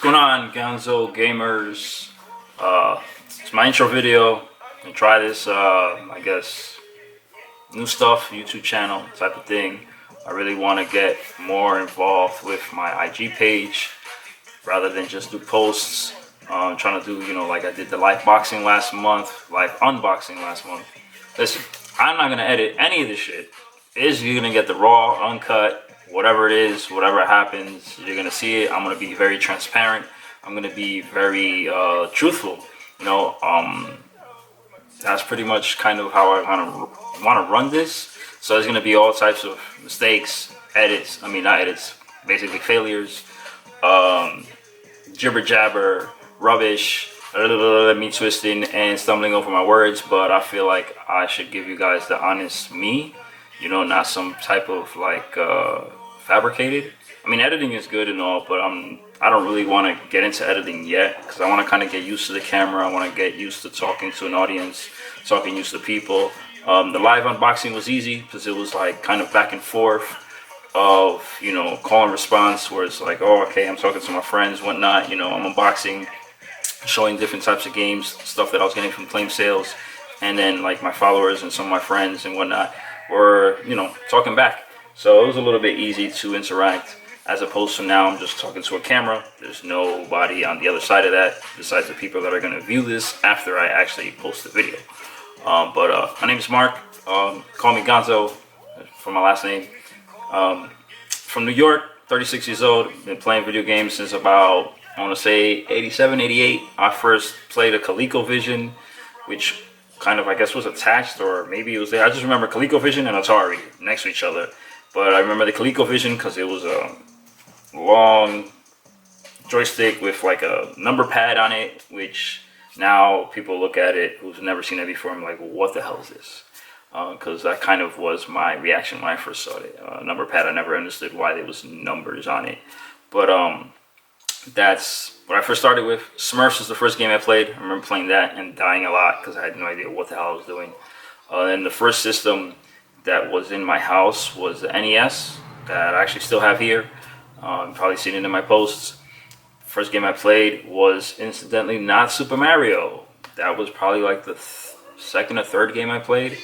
going on, Gonzo gamers? It's my intro video. And try this, I guess, new stuff, YouTube channel type of thing. I really want to get more involved with my IG page rather than just do posts. I'm trying to do, like I did the live boxing last month, live unboxing last month. Listen, I'm not gonna edit any of this shit. You're gonna get the raw, uncut, whatever it is, whatever happens, you're gonna see it. I'm gonna be very transparent. I'm gonna be very truthful. That's pretty much kind of how I want to run this. So there's gonna be all types of mistakes, edits. I mean, not edits, basically failures, jibber jabber, rubbish, me twisting and stumbling over my words. But I feel like I should give you guys the honest me. Not some type of like fabricated. I mean, editing is good and all, but I don't really want to get into editing yet because I want to kind of get used to the camera. I want to get used to talking to an audience, talking used to people. The live unboxing was easy because it was like kind of back and forth of call and response, where it's like, oh, okay, I'm talking to my friends, whatnot. I'm unboxing, showing different types of games, stuff that I was getting from claim sales, and then like my followers and some of my friends and whatnot were talking back. So it was a little bit easy to interact, as opposed to now I'm just talking to a camera. There's nobody on the other side of that besides the people that are going to view this after I actually post the video. But my name is Mark. Call me Gonzo for my last name. From New York, 36 years old. Been playing video games since about, I want to say 87, 88. I first played a ColecoVision, which kind of, I guess, was attached, or maybe it was there. I just remember ColecoVision and Atari next to each other. But I remember the ColecoVision because it was a long joystick with like a number pad on it, which now people look at it who've never seen it before. I'm like, well, what the hell is this? Because that kind of was my reaction when I first saw it. Number pad, I never understood why there was numbers on it. But that's what I first started with. Smurfs was the first game I played. I remember playing that and dying a lot because I had no idea what the hell I was doing. And the first system that was in my house was the NES that I actually still have here. You've probably seen it in my posts. First game I played was incidentally not Super Mario. That was probably like the second or third game I played.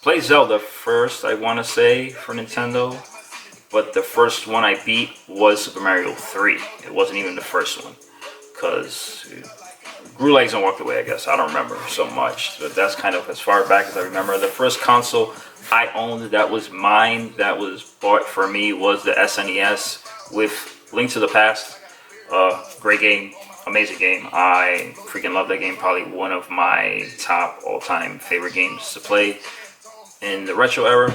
Played Zelda first, I want to say, for Nintendo. But the first one I beat was Super Mario 3. It wasn't even the first one, because grew legs and walked away, I guess. I don't remember so much. But that's kind of as far back as I remember. The first console I owned that was mine, that was bought for me, was the SNES with Link to the Past. Great game, amazing game. I freaking love that game. Probably one of my top all-time favorite games to play in the retro era.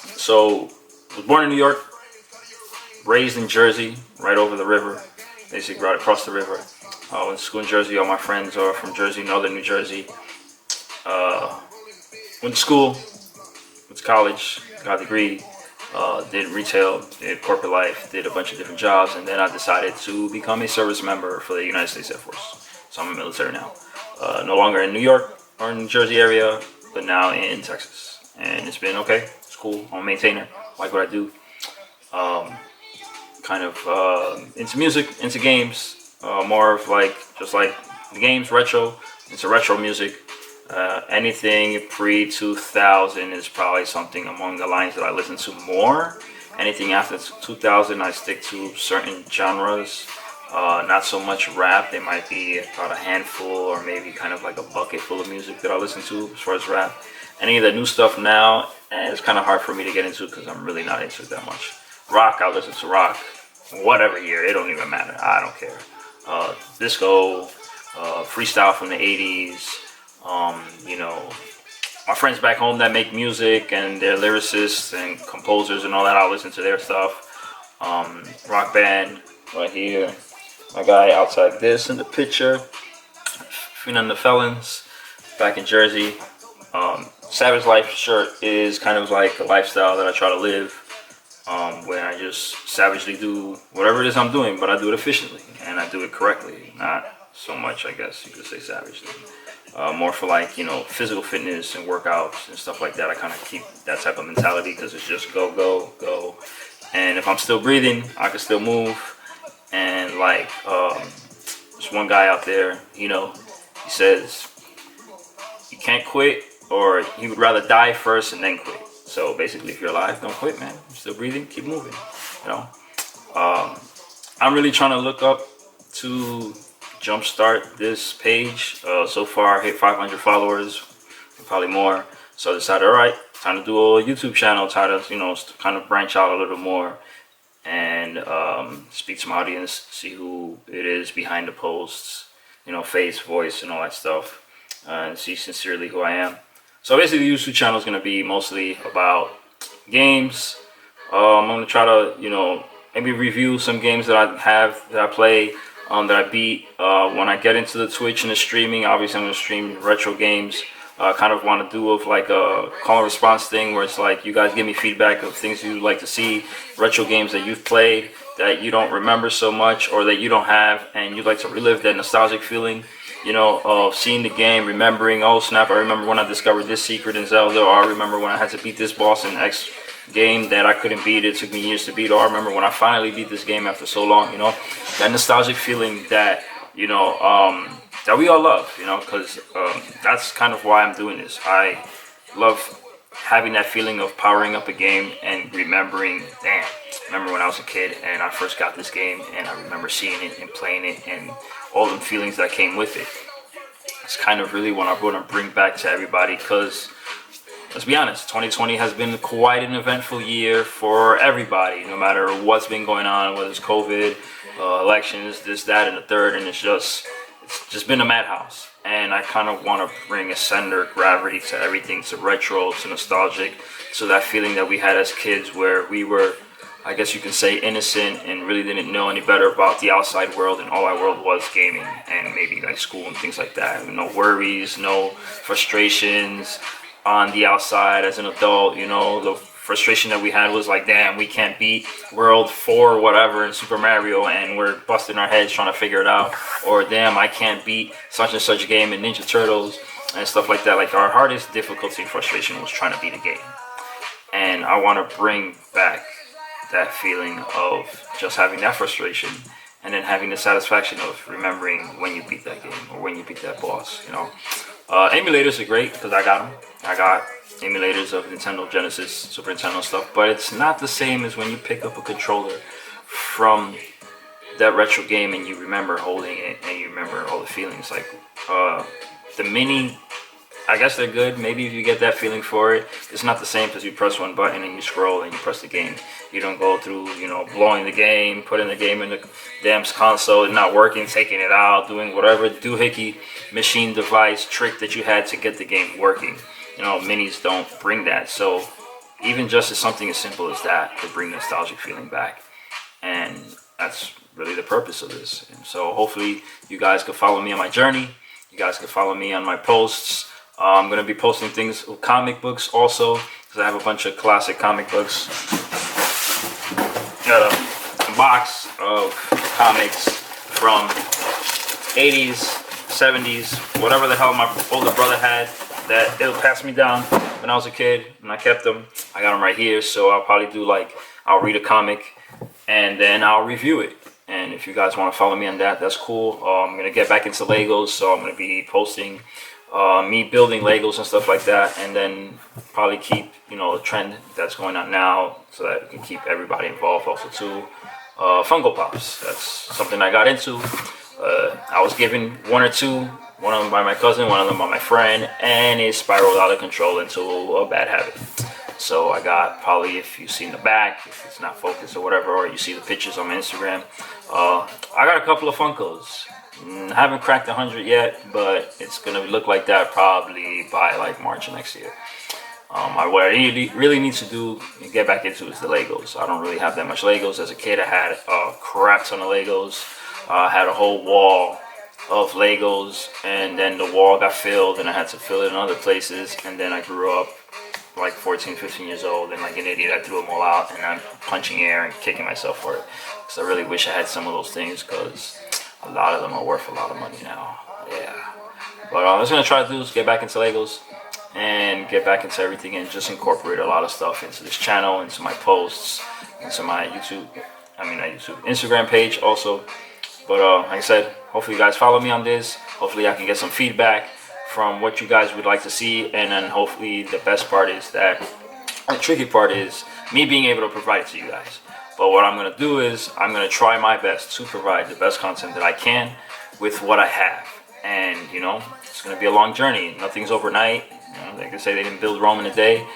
So, was born in New York, raised in Jersey, right over the river, basically right across the river. Went to school in Jersey. All my friends are from Jersey, northern New Jersey. Went to school, went to college, got a degree, did retail, did corporate life, did a bunch of different jobs, and then I decided to become a service member for the United States Air Force. So I'm in the military now. No longer in New York or New Jersey area, but now in Texas. And it's been okay. It's cool. I'm a maintainer. Like what I do. Kind of into music, into games. More of like, just like the games, retro. Into retro music. Anything pre-2000 is probably something among the lines that I listen to more. Anything after 2000, I stick to certain genres. Not so much rap. There might be about a handful or maybe kind of like a bucket full of music that I listen to as far as rap. Any of the new stuff now, it's kind of hard for me to get into because I'm really not into it that much. Rock, I listen to rock whatever year. It don't even matter. I don't care. Disco, freestyle from the 80s. My friends back home that make music and they're lyricists and composers and all that, I'll listen to their stuff. Rock band right here. My guy outside this in the picture, Freeing the Felons, back in Jersey. Savage Life shirt is kind of like a lifestyle that I try to live, where I just savagely do whatever it is I'm doing, but I do it efficiently and I do it correctly. Not so much, I guess you could say, savagely. More for like, physical fitness and workouts and stuff like that. I kind of keep that type of mentality because it's just go, go, go. And if I'm still breathing, I can still move. And like there's one guy out there, he says you can't quit, or he would rather die first and then quit. So basically, if you're alive, don't quit, man. You're still breathing, keep moving. You know, I'm really trying to look up to jumpstart this page. So far, I hit 500 followers, probably more. So I decided, all right, time to do a YouTube channel. Try to, kind of branch out a little more and speak to my audience, see who it is behind the posts, face, voice, and all that stuff, and see sincerely who I am. So basically, the YouTube channel is going to be mostly about games. I'm going to try to, maybe review some games that I play, that I beat. When I get into the Twitch and the streaming, obviously I'm going to stream retro games. Kind of want to do of like a call and response thing where it's like you guys give me feedback of things you'd like to see, retro games that you've played that you don't remember so much or that you don't have, and you'd like to relive that nostalgic feeling, of seeing the game, remembering, oh snap, I remember when I discovered this secret in Zelda, or I remember when I had to beat this boss in X game that I couldn't beat, it took me years to beat, or I remember when I finally beat this game after so long, that nostalgic feeling that, that we all love, because that's kind of why I'm doing this. I love having that feeling of powering up a game and remembering, remember when I was a kid and I first got this game and I remember seeing it and playing it and all the feelings that came with it. It's kind of really what I want to bring back to everybody, because let's be honest, 2020 has been quite an eventful year for everybody, no matter what's been going on, whether it's COVID, elections, this, that, and the third, and it's just been a madhouse. And I kind of want to bring a center of gravity to everything, to retro, to nostalgic, to that feeling that we had as kids where we were, I guess you can say, innocent and really didn't know any better about the outside world, and all our world was gaming and maybe like school and things like that. No worries, no frustrations on the outside as an adult. The frustration that we had was like, damn, we can't beat World 4 or whatever in Super Mario and we're busting our heads trying to figure it out. Or damn, I can't beat such and such game in Ninja Turtles and stuff like that. Like, our hardest difficulty and frustration was trying to beat a game. And I want to bring back that feeling of just having that frustration and then having the satisfaction of remembering when you beat that game or when you beat that boss, Emulators are great because I got them. I got emulators of Nintendo, Genesis, Super Nintendo stuff, but it's not the same as when you pick up a controller from that retro game and you remember holding it and you remember all the feelings. Like the mini, I guess they're good. Maybe if you get that feeling for it, it's not the same because you press one button and you scroll and you press the game. You don't go through, blowing the game, putting the game in the damn console and not working, taking it out, doing whatever doohickey machine device trick that you had to get the game working. Minis don't bring that. So even just as something as simple as that could bring nostalgic feeling back. And that's really the purpose of this. And so hopefully you guys can follow me on my journey. You guys can follow me on my posts. I'm going to be posting things with comic books also, because I have a bunch of classic comic books. Got a box of comics from 80s, 70s, whatever the hell my older brother had that it'll pass me down when I was a kid, and I kept them. I got them right here, so I'll probably do I'll read a comic and then I'll review it. And if you guys want to follow me on that, that's cool. I'm going to get back into Legos, so I'm going to be posting me building Legos and stuff like that, and then probably keep the trend that's going on now, so that we can keep everybody involved also too. Funko Pops, that's something I got into. I was given one or two, one of them by my cousin, one of them by my friend, and it spiraled out of control into a bad habit. So I got, probably if you see in the back, if it's not focused or whatever, or you see the pictures on my Instagram, I got a couple of Funkos. I haven't cracked 100 yet, but it's gonna look like that probably by March of next year. What I really need to do and get back into is the Legos. I don't really have that much Legos. As a kid, I had a crap ton of Legos. I had a whole wall of Legos, and then the wall got filled, and I had to fill it in other places. And then I grew up 14, 15 years old, and like an idiot, I threw them all out, and I'm punching air and kicking myself for it. Because I really wish I had some of those things, because a lot of them are worth a lot of money now. Yeah. But what I'm just going to try to do is get back into Legos and get back into everything and just incorporate a lot of stuff into this channel, into my posts, into my YouTube my YouTube, Instagram page also. But like I said, hopefully you guys follow me on this. Hopefully I can get some feedback from what you guys would like to see, and then hopefully the best part is that the tricky part is me being able to provide it to you guys. But what I'm gonna do is I'm gonna try my best to provide the best content that I can with what I have. And it's gonna be a long journey. Nothing's overnight. Like they say, they didn't build Rome in a day,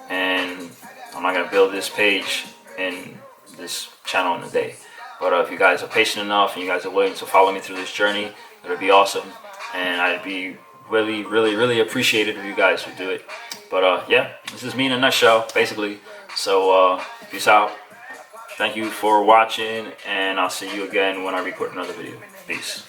and I'm not gonna build this page and this channel in a day. But if you guys are patient enough and you guys are willing to follow me through this journey, it would be awesome. And I'd be really, really, really appreciated if you guys would do it. But yeah, this is me in a nutshell, basically. So peace out. Thank you for watching, and I'll see you again when I record another video. Peace.